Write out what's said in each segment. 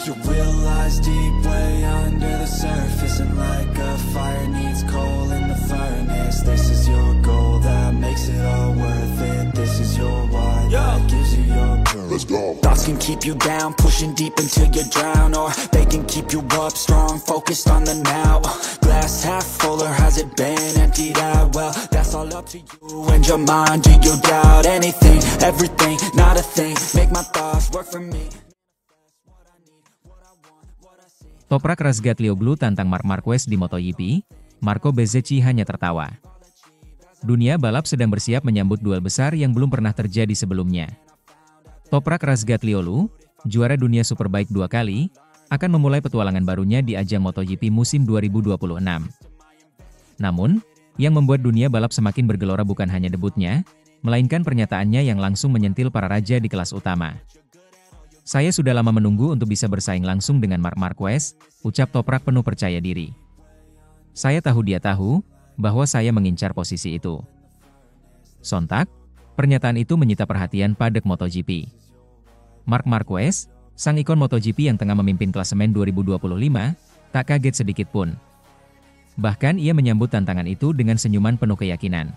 You realize deep way under the surface, and like a fire needs coal in the furnace. This is your goal that makes it all worth it. This is your why that gives you your purpose. Let's go. Thoughts can keep you down, pushing deep until you drown, or they can keep you up strong, focused on the now. Glass half full, or has it been emptied out? Well, that's all up to you and your mind. Do you doubt anything, everything, not a thing? Make my thoughts work for me. Toprak Razgatlioglu tantang Marc Marquez di MotoGP, Marco Bezzecchi hanya tertawa. Dunia balap sedang bersiap menyambut duel besar yang belum pernah terjadi sebelumnya. Toprak Razgatlioglu, juara dunia Superbike 2 kali, akan memulai petualangan barunya di ajang MotoGP musim 2026. Namun, yang membuat dunia balap semakin bergelora bukan hanya debutnya, melainkan pernyataannya yang langsung menyentil para raja di kelas utama. Saya sudah lama menunggu untuk bisa bersaing langsung dengan Marc Marquez, ucap Toprak penuh percaya diri. Saya tahu dia tahu, bahwa saya mengincar posisi itu. Sontak, pernyataan itu menyita perhatian padek MotoGP. Marc Marquez, sang ikon MotoGP yang tengah memimpin klasemen 2025, tak kaget sedikit pun. Bahkan ia menyambut tantangan itu dengan senyuman penuh keyakinan.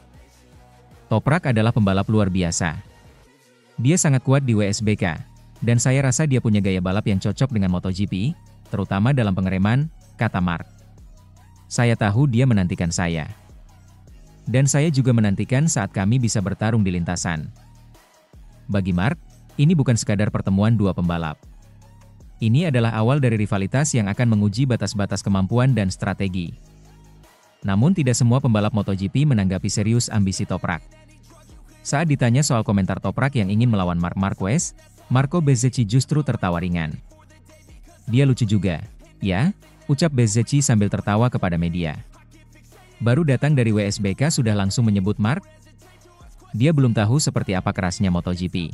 Toprak adalah pembalap luar biasa. Dia sangat kuat di WSBK. Dan saya rasa dia punya gaya balap yang cocok dengan MotoGP, terutama dalam pengereman, kata Marc. Saya tahu dia menantikan saya. Dan saya juga menantikan saat kami bisa bertarung di lintasan. Bagi Marc, ini bukan sekadar pertemuan dua pembalap. Ini adalah awal dari rivalitas yang akan menguji batas-batas kemampuan dan strategi. Namun tidak semua pembalap MotoGP menanggapi serius ambisi Toprak. Saat ditanya soal komentar Toprak yang ingin melawan Marc Marquez, Marco Bezzecchi justru tertawa ringan. Dia lucu juga, ya, ucap Bezzecchi sambil tertawa kepada media. Baru datang dari WSBK sudah langsung menyebut Marc? Dia belum tahu seperti apa kerasnya MotoGP.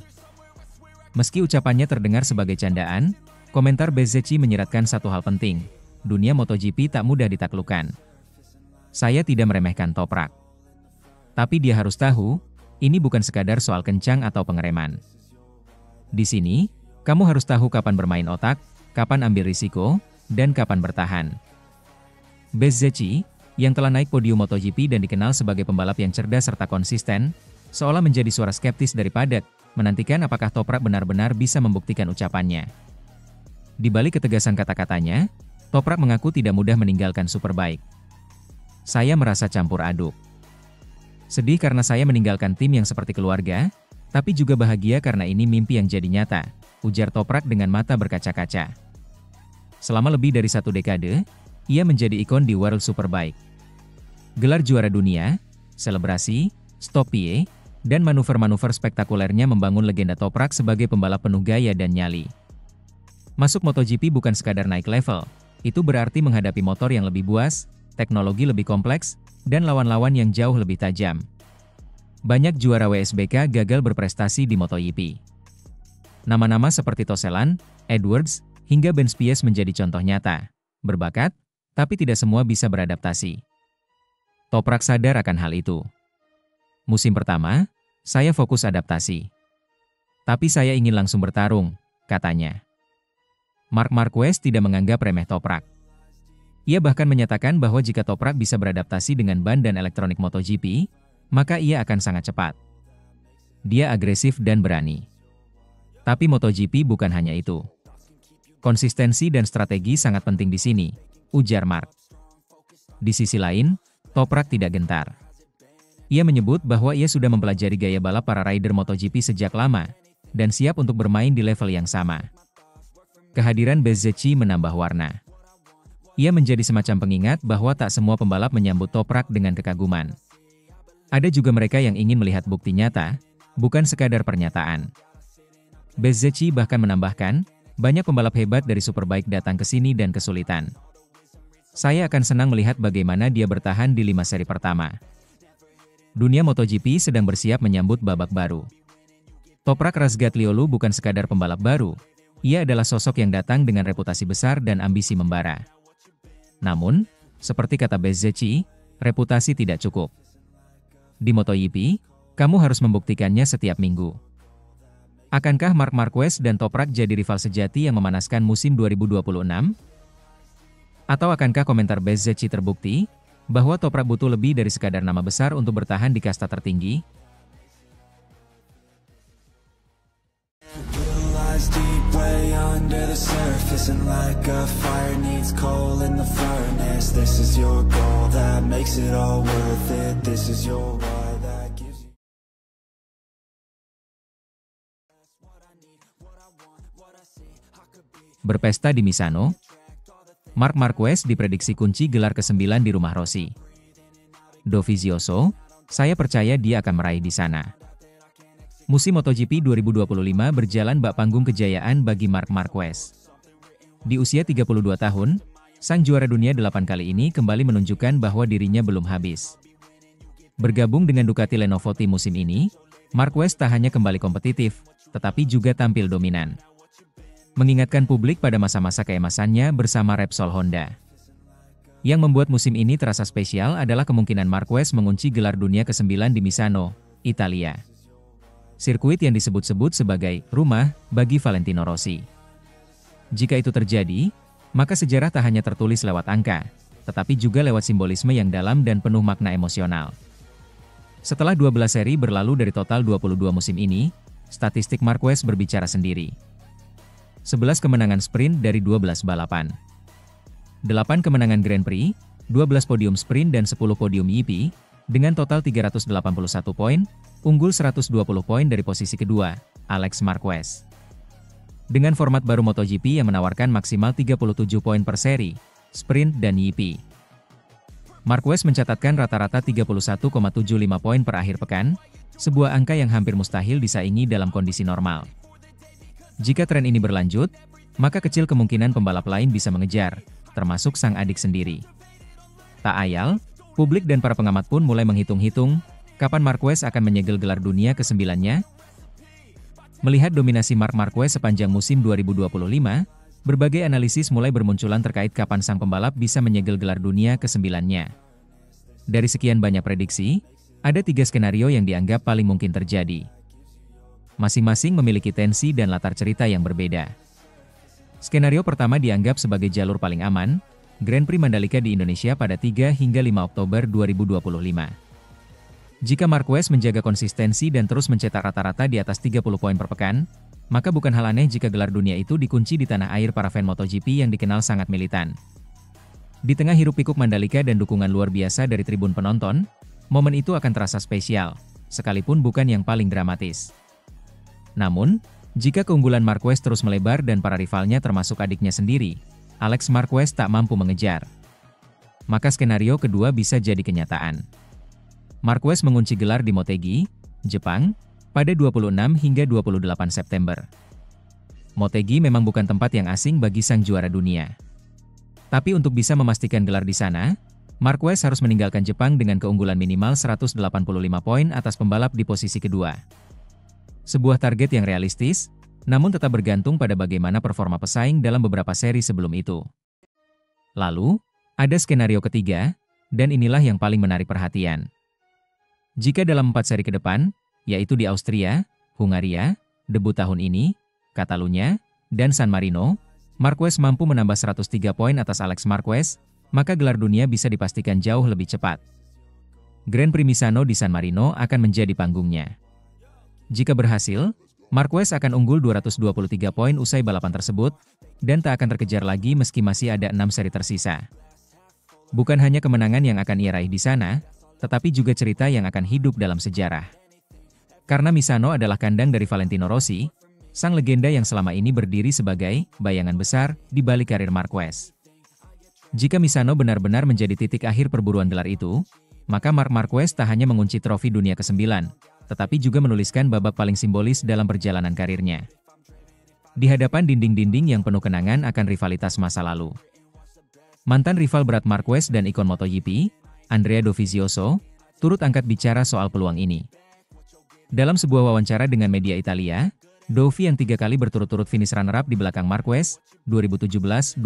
Meski ucapannya terdengar sebagai candaan, komentar Bezzecchi menyiratkan satu hal penting, dunia MotoGP tak mudah ditaklukkan. Saya tidak meremehkan Toprak. Tapi dia harus tahu, ini bukan sekadar soal kencang atau pengereman. Di sini, kamu harus tahu kapan bermain otak, kapan ambil risiko, dan kapan bertahan. Bezzecchi, yang telah naik podium MotoGP dan dikenal sebagai pembalap yang cerdas serta konsisten, seolah menjadi suara skeptis dari padek, menantikan apakah Toprak benar-benar bisa membuktikan ucapannya. Di balik ketegasan kata-katanya, Toprak mengaku tidak mudah meninggalkan Superbike. Saya merasa campur aduk. Sedih karena saya meninggalkan tim yang seperti keluarga, tapi juga bahagia karena ini mimpi yang jadi nyata, ujar Toprak dengan mata berkaca-kaca. Selama lebih dari 1 dekade, ia menjadi ikon di World Superbike. Gelar juara dunia, selebrasi, stopie, dan manuver-manuver spektakulernya membangun legenda Toprak sebagai pembalap penuh gaya dan nyali. Masuk MotoGP bukan sekadar naik level, itu berarti menghadapi motor yang lebih buas, teknologi lebih kompleks, dan lawan-lawan yang jauh lebih tajam. Banyak juara WSBK gagal berprestasi di MotoGP. Nama-nama seperti Toselan, Edwards, hingga Ben Spies menjadi contoh nyata. Berbakat, tapi tidak semua bisa beradaptasi. Toprak sadar akan hal itu. Musim pertama, saya fokus adaptasi. Tapi saya ingin langsung bertarung, katanya. Marc Marquez tidak menganggap remeh Toprak. Ia bahkan menyatakan bahwa jika Toprak bisa beradaptasi dengan ban dan elektronik MotoGP, maka ia akan sangat cepat. Dia agresif dan berani. Tapi MotoGP bukan hanya itu. Konsistensi dan strategi sangat penting di sini, ujar Marc. Di sisi lain, Toprak tidak gentar. Ia menyebut bahwa ia sudah mempelajari gaya balap para rider MotoGP sejak lama, dan siap untuk bermain di level yang sama. Kehadiran Bezzecchi menambah warna. Ia menjadi semacam pengingat bahwa tak semua pembalap menyambut Toprak dengan kekaguman. Ada juga mereka yang ingin melihat bukti nyata, bukan sekadar pernyataan. Bezzecchi bahkan menambahkan, banyak pembalap hebat dari Superbike datang ke sini dan kesulitan. Saya akan senang melihat bagaimana dia bertahan di 5 seri pertama. Dunia MotoGP sedang bersiap menyambut babak baru. Toprak Razgatlioglu bukan sekadar pembalap baru, ia adalah sosok yang datang dengan reputasi besar dan ambisi membara. Namun, seperti kata Bezzecchi, reputasi tidak cukup. Di MotoGP, kamu harus membuktikannya setiap minggu. Akankah Marc Marquez dan Toprak jadi rival sejati yang memanaskan musim 2026? Atau akankah komentar Bezzecchi terbukti bahwa Toprak butuh lebih dari sekadar nama besar untuk bertahan di kasta tertinggi? Deep way under the surface, and like a fire needs coal in the furnace. This is your goal that makes it all worth it. This is your why that gives you what I need, what I want, what I see. I could be. Berpesta di Misano, Marc Marquez diprediksi kunci gelar ke-9 di rumah Rossi. Dovizioso, saya percaya dia akan meraih di sana. Musim MotoGP 2025 berjalan bak panggung kejayaan bagi Marc Marquez. Di usia 32 tahun, sang juara dunia 8 kali ini kembali menunjukkan bahwa dirinya belum habis. Bergabung dengan Ducati Lenovo Team musim ini, Marquez tak hanya kembali kompetitif, tetapi juga tampil dominan. Mengingatkan publik pada masa-masa keemasannya bersama Repsol Honda. Yang membuat musim ini terasa spesial adalah kemungkinan Marquez mengunci gelar dunia ke-9 di Misano, Italia. Sirkuit yang disebut-sebut sebagai rumah bagi Valentino Rossi. Jika itu terjadi, maka sejarah tak hanya tertulis lewat angka, tetapi juga lewat simbolisme yang dalam dan penuh makna emosional. Setelah 12 seri berlalu dari total 22 musim ini, statistik Marquez berbicara sendiri. 11 kemenangan sprint dari 12 balapan. 8 kemenangan Grand Prix, 12 podium sprint dan 10 podium GP, dengan total 381 poin, unggul 120 poin dari posisi kedua, Alex Marquez. Dengan format baru MotoGP yang menawarkan maksimal 37 poin per seri, sprint dan GP. Marquez mencatatkan rata-rata 31,75 poin per akhir pekan, sebuah angka yang hampir mustahil disaingi dalam kondisi normal. Jika tren ini berlanjut, maka kecil kemungkinan pembalap lain bisa mengejar, termasuk sang adik sendiri. Tak ayal, publik dan para pengamat pun mulai menghitung-hitung, kapan Marquez akan menyegel gelar dunia ke-9-nya? Melihat dominasi Marc Marquez sepanjang musim 2025, berbagai analisis mulai bermunculan terkait kapan sang pembalap bisa menyegel gelar dunia ke-9-nya. Dari sekian banyak prediksi, ada 3 skenario yang dianggap paling mungkin terjadi. Masing-masing memiliki tensi dan latar cerita yang berbeda. Skenario pertama dianggap sebagai jalur paling aman, Grand Prix Mandalika di Indonesia pada 3 hingga 5 Oktober 2025. Jika Marquez menjaga konsistensi dan terus mencetak rata-rata di atas 30 poin per pekan, maka bukan hal aneh jika gelar dunia itu dikunci di tanah air para fan MotoGP yang dikenal sangat militan. Di tengah hiruk-pikuk Mandalika dan dukungan luar biasa dari tribun penonton, momen itu akan terasa spesial, sekalipun bukan yang paling dramatis. Namun, jika keunggulan Marquez terus melebar dan para rivalnya termasuk adiknya sendiri, Alex Marquez tak mampu mengejar, maka skenario kedua bisa jadi kenyataan. Marquez mengunci gelar di Motegi, Jepang, pada 26 hingga 28 September. Motegi memang bukan tempat yang asing bagi sang juara dunia. Tapi untuk bisa memastikan gelar di sana, Marquez harus meninggalkan Jepang dengan keunggulan minimal 185 poin atas pembalap di posisi kedua. Sebuah target yang realistis, namun tetap bergantung pada bagaimana performa pesaing dalam beberapa seri sebelum itu. Lalu, ada skenario ketiga, dan inilah yang paling menarik perhatian. Jika dalam 4 seri ke depan, yaitu di Austria, Hungaria, debut tahun ini, Catalunya, dan San Marino, Marquez mampu menambah 103 poin atas Alex Marquez, maka gelar dunia bisa dipastikan jauh lebih cepat. Grand Prix Misano di San Marino akan menjadi panggungnya. Jika berhasil, Marquez akan unggul 223 poin usai balapan tersebut, dan tak akan terkejar lagi meski masih ada 6 seri tersisa. Bukan hanya kemenangan yang akan ia raih di sana, tetapi juga cerita yang akan hidup dalam sejarah. Karena Misano adalah kandang dari Valentino Rossi, sang legenda yang selama ini berdiri sebagai bayangan besar di balik karir Marquez. Jika Misano benar-benar menjadi titik akhir perburuan gelar itu, maka Marc Marquez tak hanya mengunci trofi dunia ke-9, tetapi juga menuliskan babak paling simbolis dalam perjalanan karirnya. Di hadapan dinding-dinding yang penuh kenangan akan rivalitas masa lalu. Mantan rival berat Marquez dan ikon MotoGP, Andrea Dovizioso, turut angkat bicara soal peluang ini. Dalam sebuah wawancara dengan media Italia, Dovi yang 3 kali berturut-turut finish runner-up di belakang Marquez, 2017-2019,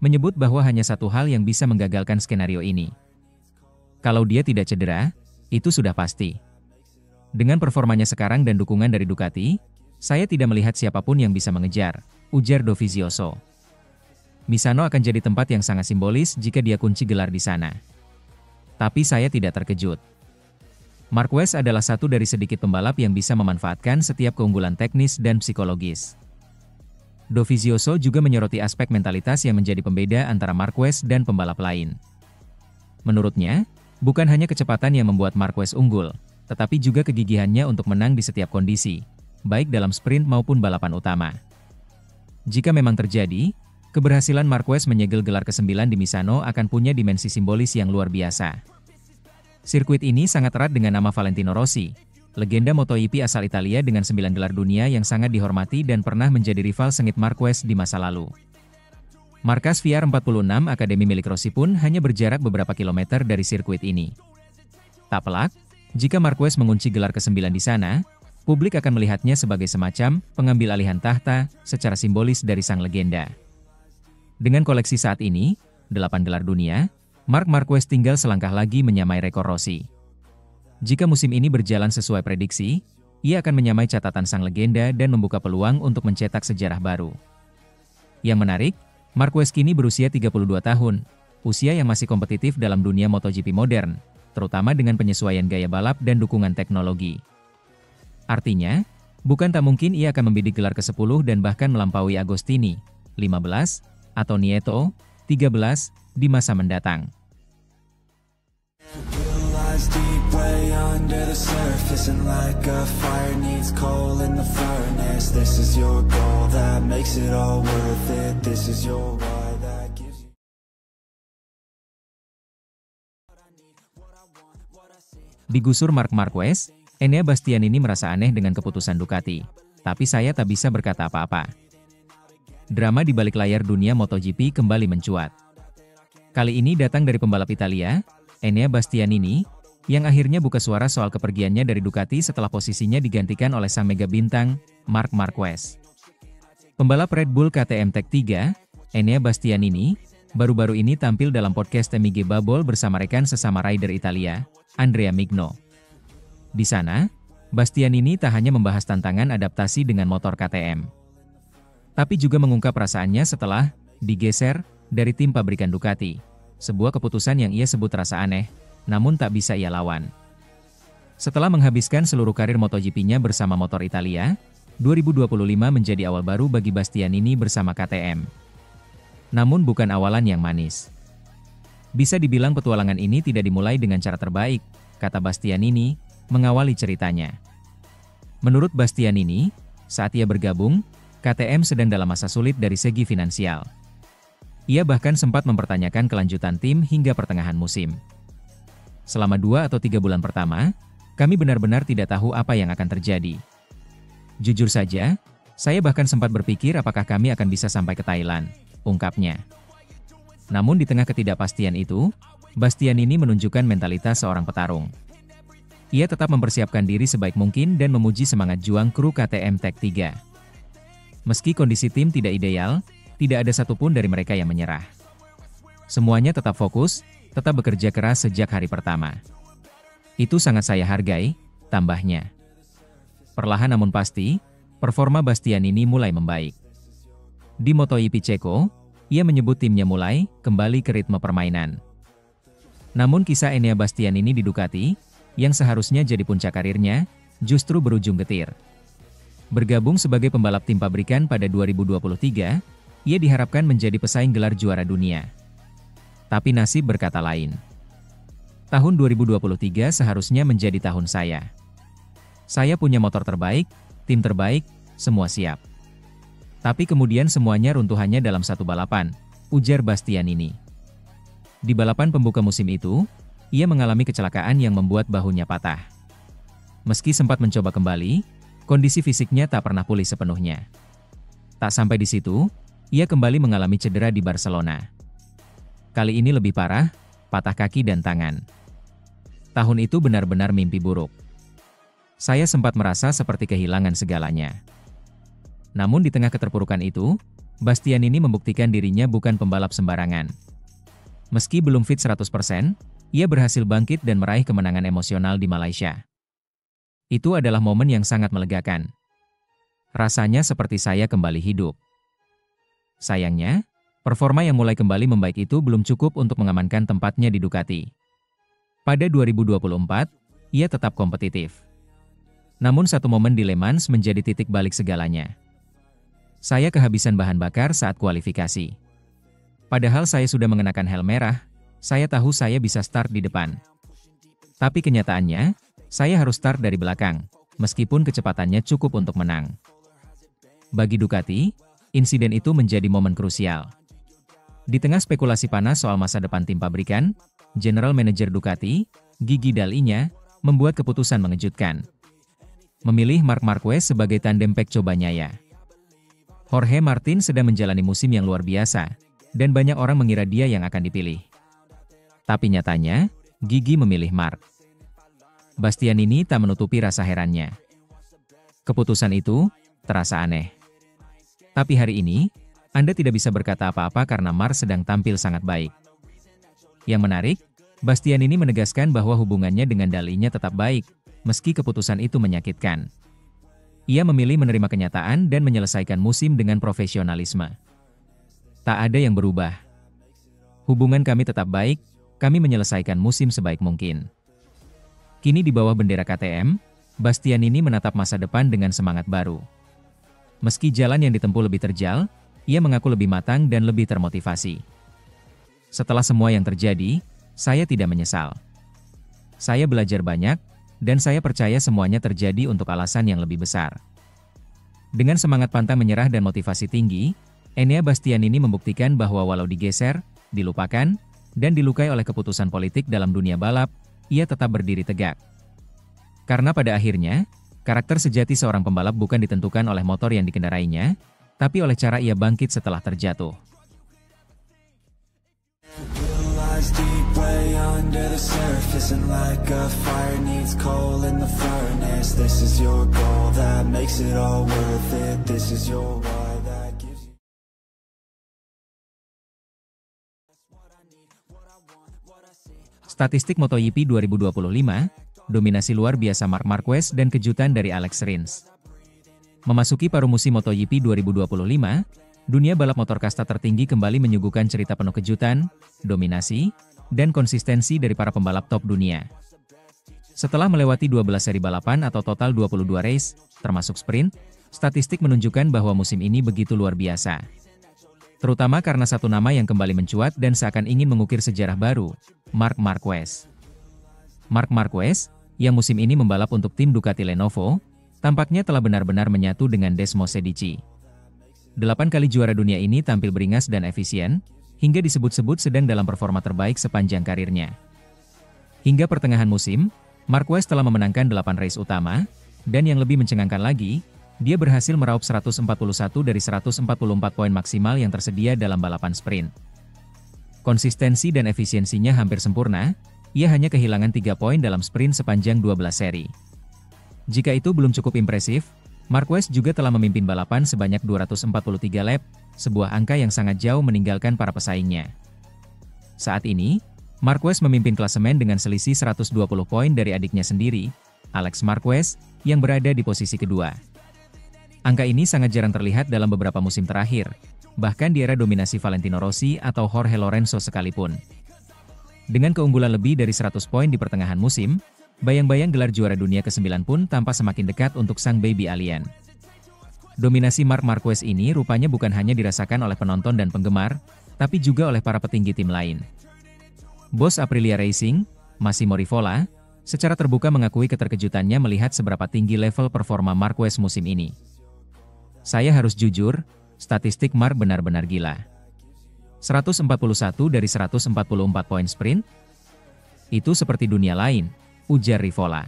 menyebut bahwa hanya satu hal yang bisa menggagalkan skenario ini. Kalau dia tidak cedera, itu sudah pasti. Dengan performanya sekarang dan dukungan dari Ducati, saya tidak melihat siapapun yang bisa mengejar, ujar Dovizioso. Misano akan jadi tempat yang sangat simbolis jika dia kunci gelar di sana. Tapi saya tidak terkejut. Marquez adalah satu dari sedikit pembalap yang bisa memanfaatkan setiap keunggulan teknis dan psikologis. Dovizioso juga menyoroti aspek mentalitas yang menjadi pembeda antara Marquez dan pembalap lain. Menurutnya, bukan hanya kecepatan yang membuat Marquez unggul, tetapi juga kegigihannya untuk menang di setiap kondisi, baik dalam sprint maupun balapan utama. Jika memang terjadi, keberhasilan Marquez menyegel gelar ke-9 di Misano akan punya dimensi simbolis yang luar biasa. Sirkuit ini sangat erat dengan nama Valentino Rossi, legenda MotoGP asal Italia dengan 9 gelar dunia yang sangat dihormati dan pernah menjadi rival sengit Marquez di masa lalu. Markas VR46 Akademi milik Rossi pun hanya berjarak beberapa kilometer dari sirkuit ini. Tak pelak, jika Marquez mengunci gelar ke-9 di sana, publik akan melihatnya sebagai semacam pengambil alihan tahta secara simbolis dari sang legenda. Dengan koleksi saat ini, 8 gelar dunia, Marc Marquez tinggal selangkah lagi menyamai rekor Rossi. Jika musim ini berjalan sesuai prediksi, ia akan menyamai catatan sang legenda dan membuka peluang untuk mencetak sejarah baru. Yang menarik, Marquez kini berusia 32 tahun, usia yang masih kompetitif dalam dunia MotoGP modern, terutama dengan penyesuaian gaya balap dan dukungan teknologi. Artinya, bukan tak mungkin ia akan membidik gelar ke-10 dan bahkan melampaui Agostini, 15, atau Nieto, 13, di masa mendatang. Digusur Marc Marquez, Enea Bastianini merasa aneh dengan keputusan Ducati, tapi saya tak bisa berkata apa-apa. Drama di balik layar dunia MotoGP kembali mencuat. Kali ini datang dari pembalap Italia, Enea Bastianini, yang akhirnya buka suara soal kepergiannya dari Ducati setelah posisinya digantikan oleh sang mega bintang, Marc Marquez. Pembalap Red Bull KTM Tech 3, Enea Bastianini, baru-baru ini tampil dalam podcast MIG Bubble bersama rekan sesama rider Italia, Andrea Migno. Di sana, Bastianini tak hanya membahas tantangan adaptasi dengan motor KTM, tapi juga mengungkap perasaannya setelah digeser dari tim pabrikan Ducati, sebuah keputusan yang ia sebut terasa aneh, namun tak bisa ia lawan. Setelah menghabiskan seluruh karir MotoGP-nya bersama motor Italia, 2025 menjadi awal baru bagi Bastianini bersama KTM. Namun bukan awalan yang manis. Bisa dibilang petualangan ini tidak dimulai dengan cara terbaik, kata Bastianini, mengawali ceritanya. Menurut Bastianini, saat ia bergabung, KTM sedang dalam masa sulit dari segi finansial. Ia bahkan sempat mempertanyakan kelanjutan tim hingga pertengahan musim. Selama 2 atau 3 bulan pertama, kami benar-benar tidak tahu apa yang akan terjadi. Jujur saja, saya bahkan sempat berpikir apakah kami akan bisa sampai ke Thailand, ungkapnya. Namun di tengah ketidakpastian itu, Bastianini menunjukkan mentalitas seorang petarung. Ia tetap mempersiapkan diri sebaik mungkin dan memuji semangat juang kru KTM Tech 3. Meski kondisi tim tidak ideal, tidak ada satupun dari mereka yang menyerah. Semuanya tetap fokus, tetap bekerja keras sejak hari pertama. Itu sangat saya hargai, tambahnya. Perlahan namun pasti, performa Bastianini mulai membaik. Di MotoGP Ceko, ia menyebut timnya mulai kembali ke ritme permainan. Namun kisah Enea Bastianini di Ducati, yang seharusnya jadi puncak karirnya, justru berujung getir. Bergabung sebagai pembalap tim pabrikan pada 2023, ia diharapkan menjadi pesaing gelar juara dunia. Tapi nasib berkata lain. Tahun 2023 seharusnya menjadi tahun saya. Saya punya motor terbaik, tim terbaik, semua siap. Tapi kemudian semuanya runtuh hanya dalam satu balapan, ujar Bastianini. Di balapan pembuka musim itu, ia mengalami kecelakaan yang membuat bahunya patah. Meski sempat mencoba kembali, kondisi fisiknya tak pernah pulih sepenuhnya. Tak sampai di situ, ia kembali mengalami cedera di Barcelona. Kali ini lebih parah, patah kaki dan tangan. Tahun itu benar-benar mimpi buruk. Saya sempat merasa seperti kehilangan segalanya. Namun di tengah keterpurukan itu, Bastianini membuktikan dirinya bukan pembalap sembarangan. Meski belum fit 100%, ia berhasil bangkit dan meraih kemenangan emosional di Malaysia. Itu adalah momen yang sangat melegakan. Rasanya seperti saya kembali hidup. Sayangnya, performa yang mulai kembali membaik itu belum cukup untuk mengamankan tempatnya di Ducati. Pada 2024, ia tetap kompetitif. Namun satu momen di Le Mans menjadi titik balik segalanya. Saya kehabisan bahan bakar saat kualifikasi. Padahal saya sudah mengenakan helm merah, saya tahu saya bisa start di depan. Tapi kenyataannya, saya harus start dari belakang, meskipun kecepatannya cukup untuk menang. Bagi Ducati, insiden itu menjadi momen krusial. Di tengah spekulasi panas soal masa depan tim pabrikan, General Manager Ducati, Gigi Dall'Igna, membuat keputusan mengejutkan. Memilih Marc Marquez sebagai tandem Pecco-Bagnaia. Jorge Martin sedang menjalani musim yang luar biasa, dan banyak orang mengira dia yang akan dipilih. Tapi nyatanya, Gigi memilih Marc. Bastianini tak menutupi rasa herannya. Keputusan itu terasa aneh. Tapi hari ini, Anda tidak bisa berkata apa-apa karena Marc sedang tampil sangat baik. Yang menarik, Bastianini menegaskan bahwa hubungannya dengan Dall'Igna tetap baik, meski keputusan itu menyakitkan. Ia memilih menerima kenyataan dan menyelesaikan musim dengan profesionalisme. Tak ada yang berubah. Hubungan kami tetap baik, kami menyelesaikan musim sebaik mungkin. Kini di bawah bendera KTM, Bastianini menatap masa depan dengan semangat baru. Meski jalan yang ditempuh lebih terjal, ia mengaku lebih matang dan lebih termotivasi. Setelah semua yang terjadi, saya tidak menyesal. Saya belajar banyak, dan saya percaya semuanya terjadi untuk alasan yang lebih besar. Dengan semangat pantang menyerah dan motivasi tinggi, Enea Bastianini membuktikan bahwa walau digeser, dilupakan, dan dilukai oleh keputusan politik dalam dunia balap, ia tetap berdiri tegak. Karena pada akhirnya, karakter sejati seorang pembalap bukan ditentukan oleh motor yang dikendarainya, tapi oleh cara ia bangkit setelah terjatuh. Deep way under the surface, and like a fire needs coal in the furnace. This is your goal that makes it all worth it. This is your why that gives you. Statistik MotoGP 2025, dominasi luar biasa Marc Marquez dan kejutan dari Alex Rins. Memasuki paruh musim MotoGP 2025, dunia balap motor kasta tertinggi kembali menyuguhkan cerita penuh kejutan, dominasi, dan konsistensi dari para pembalap top dunia. Setelah melewati 12 seri balapan atau total 22 race, termasuk sprint, statistik menunjukkan bahwa musim ini begitu luar biasa. Terutama karena satu nama yang kembali mencuat dan seakan ingin mengukir sejarah baru, Marc Marquez. Marc Marquez, yang musim ini membalap untuk tim Ducati Lenovo, tampaknya telah benar-benar menyatu dengan Desmos Medici. 8 kali juara dunia ini tampil beringas dan efisien, hingga disebut-sebut sedang dalam performa terbaik sepanjang karirnya. Hingga pertengahan musim, Marquez telah memenangkan 8 race utama, dan yang lebih mencengangkan lagi, dia berhasil meraup 141 dari 144 poin maksimal yang tersedia dalam balapan sprint. Konsistensi dan efisiensinya hampir sempurna, ia hanya kehilangan 3 poin dalam sprint sepanjang 12 seri. Jika itu belum cukup impresif, Marquez juga telah memimpin balapan sebanyak 243 lap, sebuah angka yang sangat jauh meninggalkan para pesaingnya. Saat ini, Marquez memimpin klasemen dengan selisih 120 poin dari adiknya sendiri, Alex Marquez, yang berada di posisi kedua. Angka ini sangat jarang terlihat dalam beberapa musim terakhir, bahkan di era dominasi Valentino Rossi atau Jorge Lorenzo sekalipun. Dengan keunggulan lebih dari 100 poin di pertengahan musim, bayang-bayang gelar juara dunia ke-9 pun tampak semakin dekat untuk sang baby alien. Dominasi Marc Marquez ini rupanya bukan hanya dirasakan oleh penonton dan penggemar, tapi juga oleh para petinggi tim lain. Bos Aprilia Racing, Massimo Rivola, secara terbuka mengakui keterkejutannya melihat seberapa tinggi level performa Marquez musim ini. Saya harus jujur, statistik Marc benar-benar gila. 141 dari 144 poin sprint? Itu seperti dunia lain, ujar Rivola.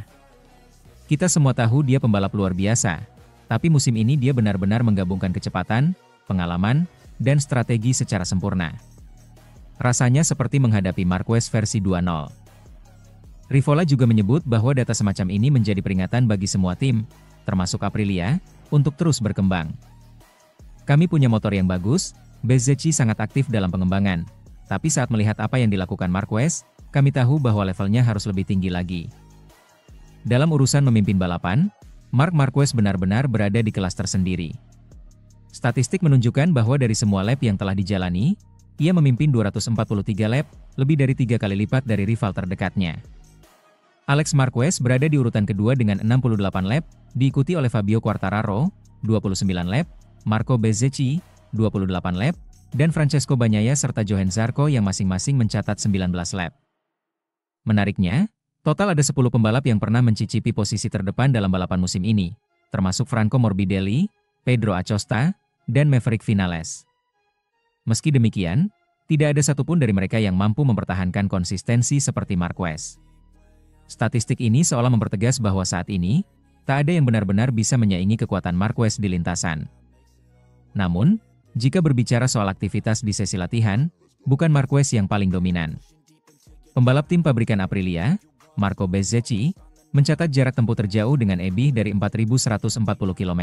Kita semua tahu dia pembalap luar biasa, tapi musim ini dia benar-benar menggabungkan kecepatan, pengalaman, dan strategi secara sempurna. Rasanya seperti menghadapi Marquez versi 2.0. Rivola juga menyebut bahwa data semacam ini menjadi peringatan bagi semua tim, termasuk Aprilia, untuk terus berkembang. Kami punya motor yang bagus, Bezzecchi sangat aktif dalam pengembangan, tapi saat melihat apa yang dilakukan Marquez, kami tahu bahwa levelnya harus lebih tinggi lagi. Dalam urusan memimpin balapan, Marc Marquez benar-benar berada di kelas tersendiri. Statistik menunjukkan bahwa dari semua lap yang telah dijalani, ia memimpin 243 lap, lebih dari 3 kali lipat dari rival terdekatnya. Alex Marquez berada di urutan kedua dengan 68 lap, diikuti oleh Fabio Quartararo, 29 lap, Marco Bezzecchi, 28 lap, dan Francesco Bagnaia serta Johann Zarco yang masing-masing mencatat 19 lap. Menariknya, total ada 10 pembalap yang pernah mencicipi posisi terdepan dalam balapan musim ini, termasuk Franco Morbidelli, Pedro Acosta, dan Maverick Vinales. Meski demikian, tidak ada satupun dari mereka yang mampu mempertahankan konsistensi seperti Marquez. Statistik ini seolah mempertegas bahwa saat ini, tak ada yang benar-benar bisa menyaingi kekuatan Marquez di lintasan. Namun, jika berbicara soal aktivitas di sesi latihan, bukan Marquez yang paling dominan. Pembalap tim pabrikan Aprilia, Marco Bezzecchi, mencatat jarak tempuh terjauh dengan EBI dari 4.140 km.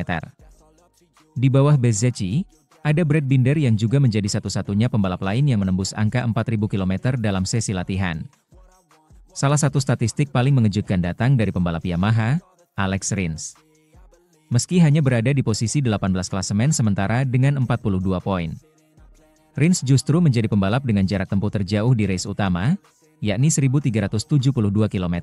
Di bawah Bezzecchi, ada Brad Binder yang juga menjadi satu-satunya pembalap lain yang menembus angka 4.000 km dalam sesi latihan. Salah satu statistik paling mengejutkan datang dari pembalap Yamaha, Alex Rins. Meski hanya berada di posisi 18 klasemen sementara dengan 42 poin. Rins justru menjadi pembalap dengan jarak tempuh terjauh di race utama, yakni 1.372 km.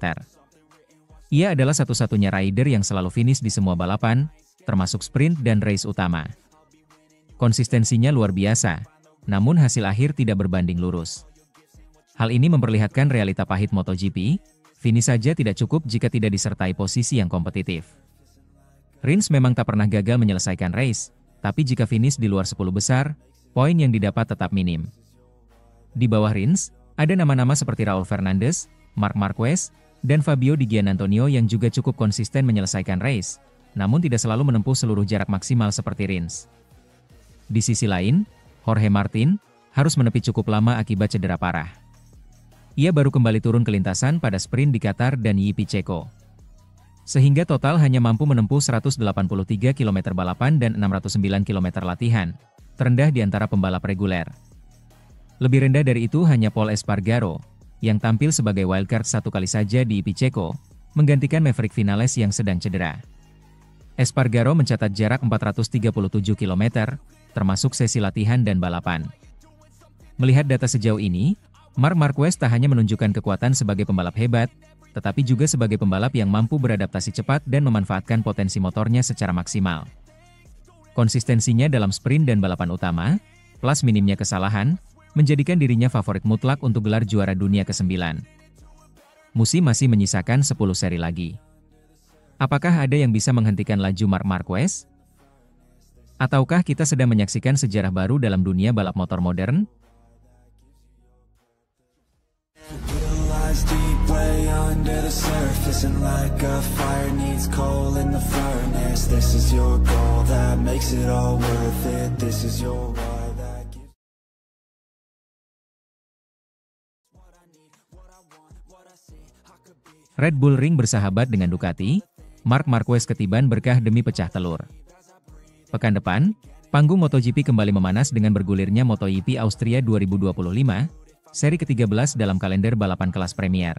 Ia adalah satu-satunya rider yang selalu finish di semua balapan, termasuk sprint dan race utama. Konsistensinya luar biasa, namun hasil akhir tidak berbanding lurus. Hal ini memperlihatkan realita pahit MotoGP, finish saja tidak cukup jika tidak disertai posisi yang kompetitif. Rins memang tak pernah gagal menyelesaikan race, tapi jika finish di luar 10 besar, poin yang didapat tetap minim. Di bawah Rins, ada nama-nama seperti Raul Fernandez, Marc Marquez, dan Fabio Di Giannantonio yang juga cukup konsisten menyelesaikan race, namun tidak selalu menempuh seluruh jarak maksimal seperti Rins. Di sisi lain, Jorge Martin harus menepi cukup lama akibat cedera parah. Ia baru kembali turun ke lintasan pada sprint di Qatar dan Yipi Ceko. Sehingga total hanya mampu menempuh 183 km balapan dan 609 km latihan, terendah di antara pembalap reguler. Lebih rendah dari itu hanya Pol Espargaro, yang tampil sebagai wildcard satu kali saja di Yipi Ceko, menggantikan Maverick Vinales yang sedang cedera. Espargaro mencatat jarak 437 km, termasuk sesi latihan dan balapan. Melihat data sejauh ini, Marc Marquez tak hanya menunjukkan kekuatan sebagai pembalap hebat, tetapi juga sebagai pembalap yang mampu beradaptasi cepat dan memanfaatkan potensi motornya secara maksimal. Konsistensinya dalam sprint dan balapan utama, plus minimnya kesalahan, menjadikan dirinya favorit mutlak untuk gelar juara dunia ke-9. Musim masih menyisakan 10 seri lagi. Apakah ada yang bisa menghentikan laju Marc Marquez? Ataukah kita sedang menyaksikan sejarah baru dalam dunia balap motor modern? Deep way under the surface, and like a fire needs coal in the furnace. This is your goal that makes it all worth it. This is your why that gives what I need, what I want, what I see. I could be. Red Bull Ring bersahabat dengan Ducati, Marc Marquez ketiban berkah demi pecah telur. Pekan depan, panggung MotoGP kembali memanas dengan bergulirnya MotoGP Austria 2025, seri ke-13 dalam kalender balapan kelas Premier.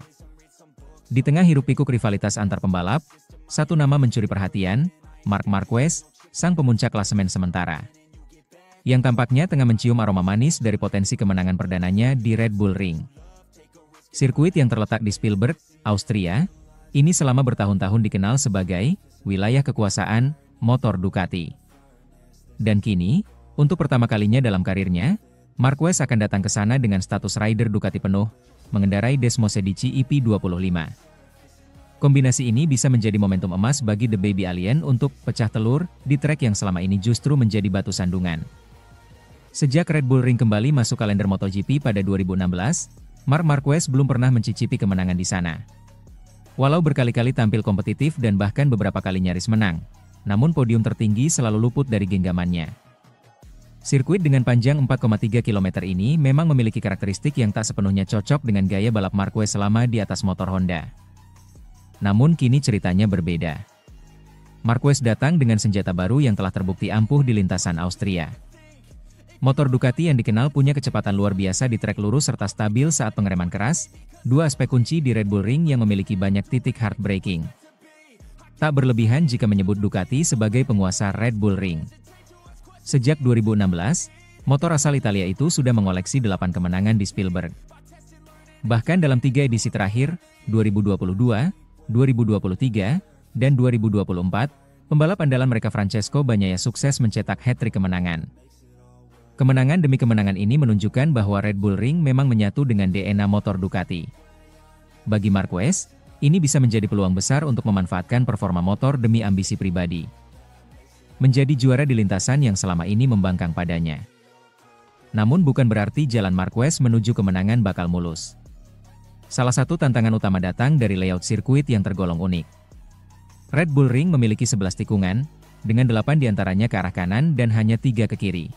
Di tengah hiruk-pikuk rivalitas antar pembalap, satu nama mencuri perhatian, Marc Marquez, sang pemuncak klasemen sementara. Yang tampaknya tengah mencium aroma manis dari potensi kemenangan perdananya di Red Bull Ring. Sirkuit yang terletak di Spielberg, Austria, ini selama bertahun-tahun dikenal sebagai wilayah kekuasaan motor Ducati. Dan kini, untuk pertama kalinya dalam karirnya, Marquez akan datang ke sana dengan status rider Ducati penuh, mengendarai Desmosedici EP25. Kombinasi ini bisa menjadi momentum emas bagi The Baby Alien untuk pecah telur di trek yang selama ini justru menjadi batu sandungan. Sejak Red Bull Ring kembali masuk kalender MotoGP pada 2016, Marc Marquez belum pernah mencicipi kemenangan di sana. Walau berkali-kali tampil kompetitif dan bahkan beberapa kali nyaris menang, namun podium tertinggi selalu luput dari genggamannya. Sirkuit dengan panjang 4,3 km ini memang memiliki karakteristik yang tak sepenuhnya cocok dengan gaya balap Marquez selama di atas motor Honda. Namun kini ceritanya berbeda. Marquez datang dengan senjata baru yang telah terbukti ampuh di lintasan Austria. Motor Ducati yang dikenal punya kecepatan luar biasa di trek lurus serta stabil saat pengereman keras, dua aspek kunci di Red Bull Ring yang memiliki banyak titik hard braking. Tak berlebihan jika menyebut Ducati sebagai penguasa Red Bull Ring. Sejak 2016, motor asal Italia itu sudah mengoleksi 8 kemenangan di Spielberg. Bahkan dalam 3 edisi terakhir, 2022, 2023, dan 2024, pembalap andalan mereka Francesco Bagnaia sukses mencetak hat-trick kemenangan. Kemenangan demi kemenangan ini menunjukkan bahwa Red Bull Ring memang menyatu dengan DNA motor Ducati. Bagi Marquez, ini bisa menjadi peluang besar untuk memanfaatkan performa motor demi ambisi pribadi. Menjadi juara di lintasan yang selama ini membangkang padanya. Namun bukan berarti jalan Marquez menuju kemenangan bakal mulus. Salah satu tantangan utama datang dari layout sirkuit yang tergolong unik. Red Bull Ring memiliki 11 tikungan, dengan 8 diantaranya ke arah kanan dan hanya 3 ke kiri.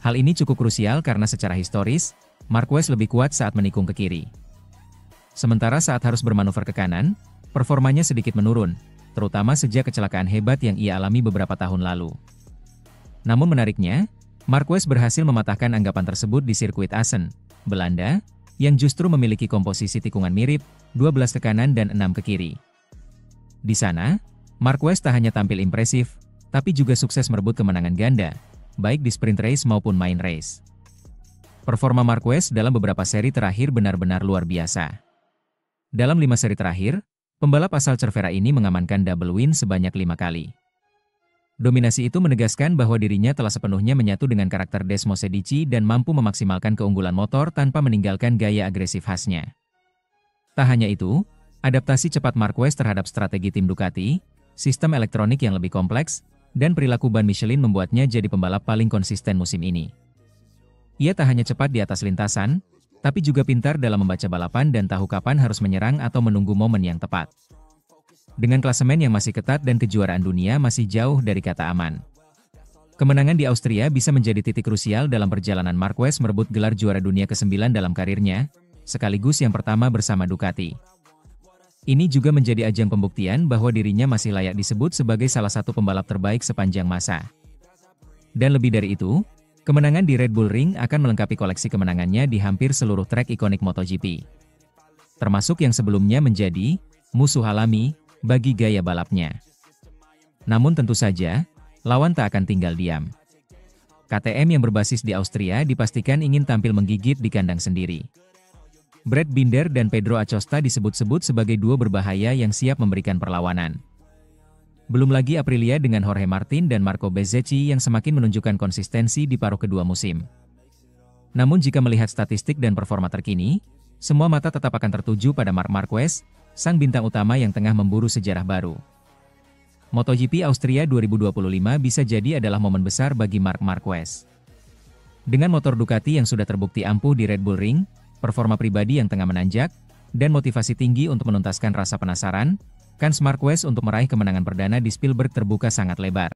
Hal ini cukup krusial karena secara historis, Marquez lebih kuat saat menikung ke kiri. Sementara saat harus bermanuver ke kanan, performanya sedikit menurun, terutama sejak kecelakaan hebat yang ia alami beberapa tahun lalu. Namun menariknya, Marquez berhasil mematahkan anggapan tersebut di sirkuit Assen, Belanda, yang justru memiliki komposisi tikungan mirip, 12 ke kanan dan 6 ke kiri. Di sana, Marquez tak hanya tampil impresif, tapi juga sukses merebut kemenangan ganda, baik di sprint race maupun main race. Performa Marquez dalam beberapa seri terakhir benar-benar luar biasa. Dalam 5 seri terakhir, pembalap asal Cervera ini mengamankan double win sebanyak 5 kali. Dominasi itu menegaskan bahwa dirinya telah sepenuhnya menyatu dengan karakter Desmosedici dan mampu memaksimalkan keunggulan motor tanpa meninggalkan gaya agresif khasnya. Tak hanya itu, adaptasi cepat Marquez terhadap strategi tim Ducati, sistem elektronik yang lebih kompleks, dan perilaku ban Michelin membuatnya jadi pembalap paling konsisten musim ini. Ia tak hanya cepat di atas lintasan, tapi juga pintar dalam membaca balapan dan tahu kapan harus menyerang atau menunggu momen yang tepat. Dengan klasemen yang masih ketat dan kejuaraan dunia masih jauh dari kata aman. Kemenangan di Austria bisa menjadi titik krusial dalam perjalanan Marquez merebut gelar juara dunia ke-9 dalam karirnya, sekaligus yang pertama bersama Ducati. Ini juga menjadi ajang pembuktian bahwa dirinya masih layak disebut sebagai salah satu pembalap terbaik sepanjang masa. Dan lebih dari itu, kemenangan di Red Bull Ring akan melengkapi koleksi kemenangannya di hampir seluruh trek ikonik MotoGP. Termasuk yang sebelumnya menjadi musuh alami bagi gaya balapnya. Namun tentu saja, lawan tak akan tinggal diam. KTM yang berbasis di Austria dipastikan ingin tampil menggigit di kandang sendiri. Brad Binder dan Pedro Acosta disebut-sebut sebagai duo berbahaya yang siap memberikan perlawanan. Belum lagi Aprilia dengan Jorge Martin dan Marco Bezzecchi yang semakin menunjukkan konsistensi di paruh kedua musim. Namun jika melihat statistik dan performa terkini, semua mata tetap akan tertuju pada Marc Marquez, sang bintang utama yang tengah memburu sejarah baru. MotoGP Austria 2025 bisa jadi adalah momen besar bagi Marc Marquez. Dengan motor Ducati yang sudah terbukti ampuh di Red Bull Ring, performa pribadi yang tengah menanjak, dan motivasi tinggi untuk menuntaskan rasa penasaran, kans Marquez untuk meraih kemenangan perdana di Spielberg terbuka sangat lebar.